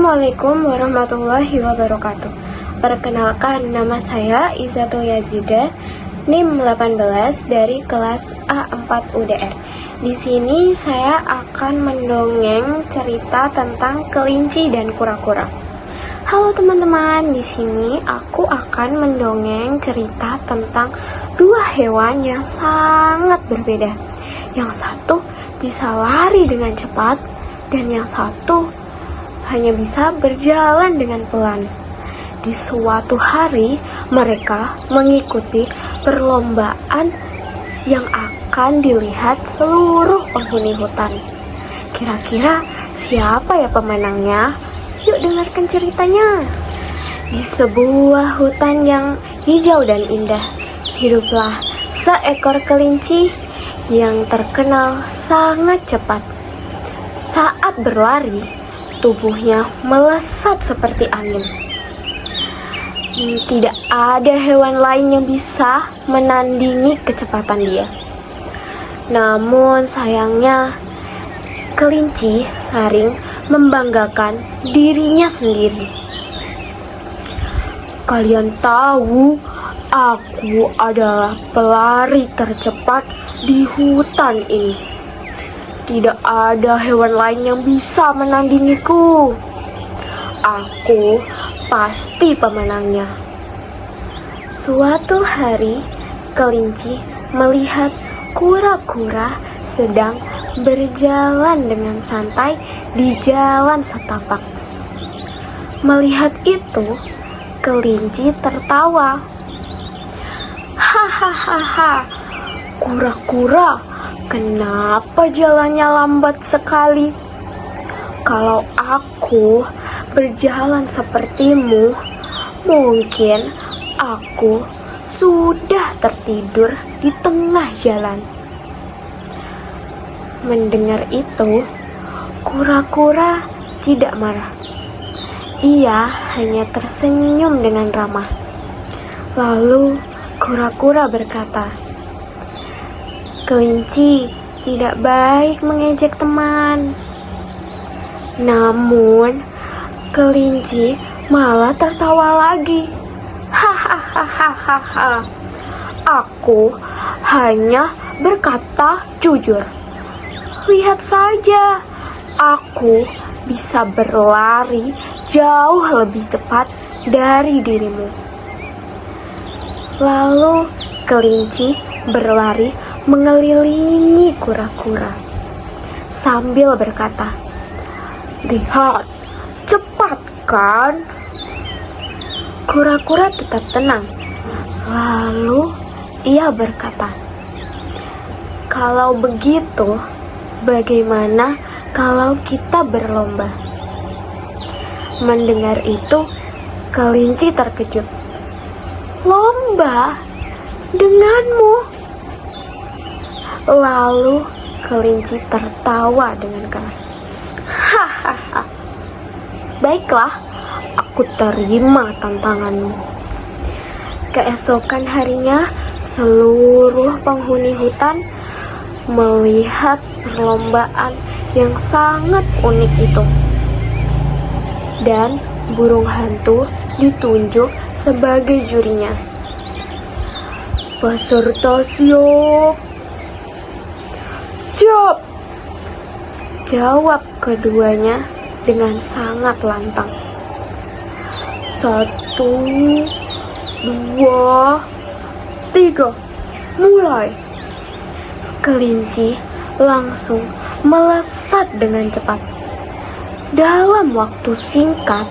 Assalamualaikum warahmatullahi wabarakatuh. Perkenalkan, nama saya Izatul Yazida, NIM 18 dari kelas A4 UDR. Di sini saya akan mendongeng cerita tentang kelinci dan kura-kura. Halo teman-teman, di sini aku akan mendongeng cerita tentang dua hewan yang sangat berbeda. Yang satu bisa lari dengan cepat dan yang satu hanya bisa berjalan dengan pelan. Di suatu hari, mereka mengikuti perlombaan yang akan dilihat seluruh penghuni hutan. Kira-kira siapa ya pemenangnya? Yuk dengarkan ceritanya. Di sebuah hutan yang hijau dan indah, hiduplah seekor kelinci yang terkenal sangat cepat. Saat berlari, tubuhnya melesat seperti angin. Tidak ada hewan lain yang bisa menandingi kecepatan dia. Namun sayangnya, kelinci sering membanggakan dirinya sendiri. Kalian tahu, aku adalah pelari tercepat di hutan ini. Tidak ada hewan lain yang bisa menandingiku. Aku pasti pemenangnya. Suatu hari, kelinci melihat kura-kura sedang berjalan dengan santai di jalan setapak. Melihat itu, kelinci tertawa. Hahaha, kura-kura, kenapa jalannya lambat sekali? Kalau aku berjalan sepertimu, mungkin aku sudah tertidur di tengah jalan. Mendengar itu, kura-kura tidak marah. Ia hanya tersenyum dengan ramah. Lalu kura-kura berkata, "Kelinci tidak baik mengejek teman." Namun, kelinci malah tertawa lagi. Hahaha, aku hanya berkata jujur. Lihat saja, aku bisa berlari jauh lebih cepat dari dirimu. Lalu, kelinci berlari mengelilingi kura-kura sambil berkata, "Lihat, cepat kan?" Kura-kura tetap tenang. Lalu ia berkata, "Kalau begitu, bagaimana kalau kita berlomba?" Mendengar itu, kelinci terkejut. "Lomba? Denganmu?" Lalu kelinci tertawa dengan keras. Hahaha, baiklah, aku terima tantanganmu. Keesokan harinya, seluruh penghuni hutan melihat perlombaan yang sangat unik itu. Dan burung hantu ditunjuk sebagai jurinya. "Peserta siap?" "Siap!" jawab keduanya dengan sangat lantang. 1, 2, 3, mulai! Kelinci langsung melesat dengan cepat. Dalam waktu singkat,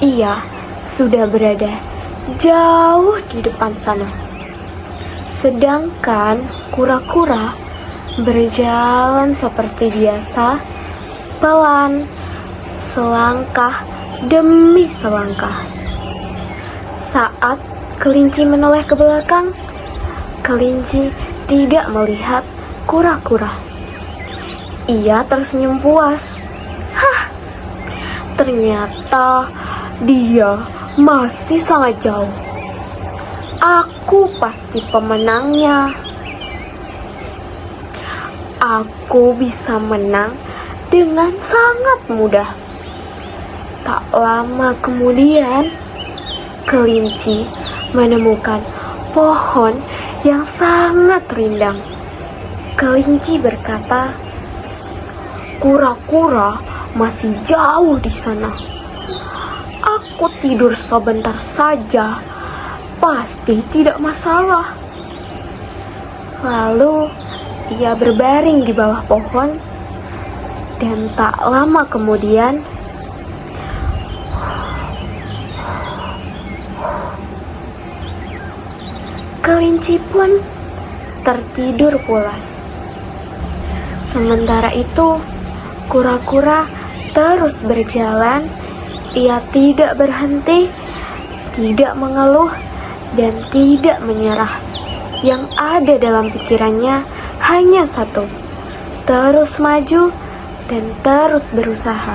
ia sudah berada jauh di depan sana. Sedangkan kura-kura berjalan seperti biasa, pelan, selangkah demi selangkah. Saat kelinci menoleh ke belakang, kelinci tidak melihat kura-kura. Ia tersenyum puas. Ternyata dia masih sangat jauh. Aku pasti pemenangnya. Aku bisa menang dengan sangat mudah. Tak lama kemudian, kelinci menemukan pohon yang sangat rindang. Kelinci berkata, "Kura-kura masih jauh di sana. Aku tidur sebentar saja, pasti tidak masalah." Lalu ia berbaring di bawah pohon, dan tak lama kemudian kelinci pun tertidur pulas. Sementara itu, kura-kura terus berjalan. Ia tidak berhenti, tidak mengeluh, dan tidak menyerah. Yang ada dalam pikirannya hanya satu: terus maju dan terus berusaha.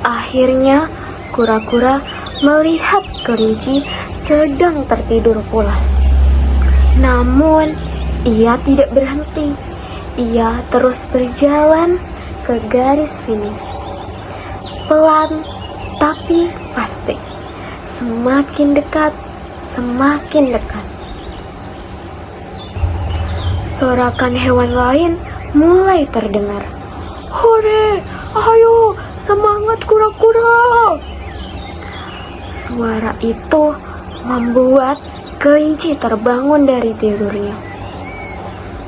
Akhirnya, kura-kura melihat kelinci sedang tertidur pulas. Namun, ia tidak berhenti. Ia terus berjalan ke garis finish. Pelan tapi pasti. Semakin dekat, semakin dekat. Sorakan hewan lain mulai terdengar. "Hore, ayo, semangat kura-kura!" Suara itu membuat kelinci terbangun dari tidurnya.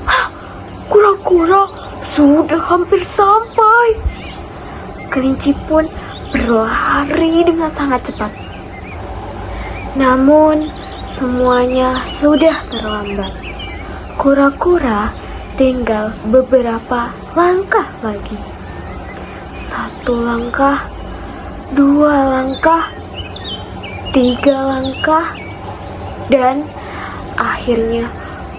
"Hah, kura-kura sudah hampir sampai." Kelinci pun berlari dengan sangat cepat. Namun, semuanya sudah terlambat. Kura-kura tinggal beberapa langkah lagi. 1 langkah, 2 langkah, 3 langkah, dan akhirnya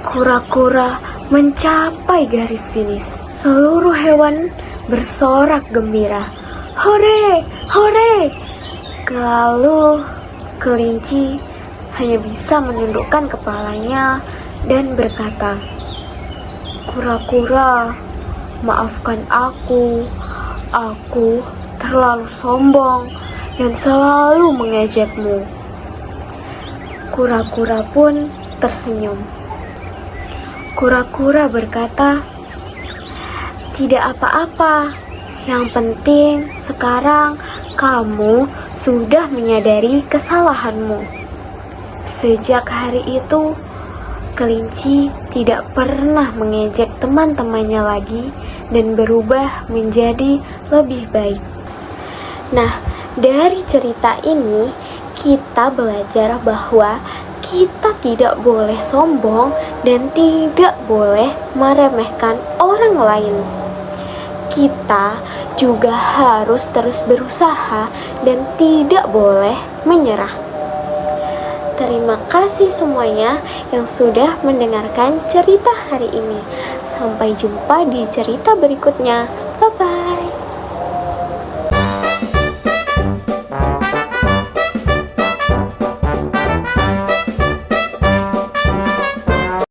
kura-kura mencapai garis finish. Seluruh hewan bersorak gembira. "Hore, hore!" Lalu kelinci hanya bisa menundukkan kepalanya dan berkata, "Kura-kura, maafkan aku. Aku terlalu sombong dan selalu mengejekmu." Kura-kura pun tersenyum. Kura-kura berkata, "Tidak apa-apa. Yang penting sekarang kamu sudah menyadari kesalahanmu." Sejak hari itu, kelinci tidak pernah mengejek teman-temannya lagi dan berubah menjadi lebih baik. Nah, dari cerita ini kita belajar bahwa kita tidak boleh sombong dan tidak boleh meremehkan orang lain. Kita juga harus terus berusaha dan tidak boleh menyerah. Terima kasih semuanya yang sudah mendengarkan cerita hari ini. Sampai jumpa di cerita berikutnya. Bye-bye.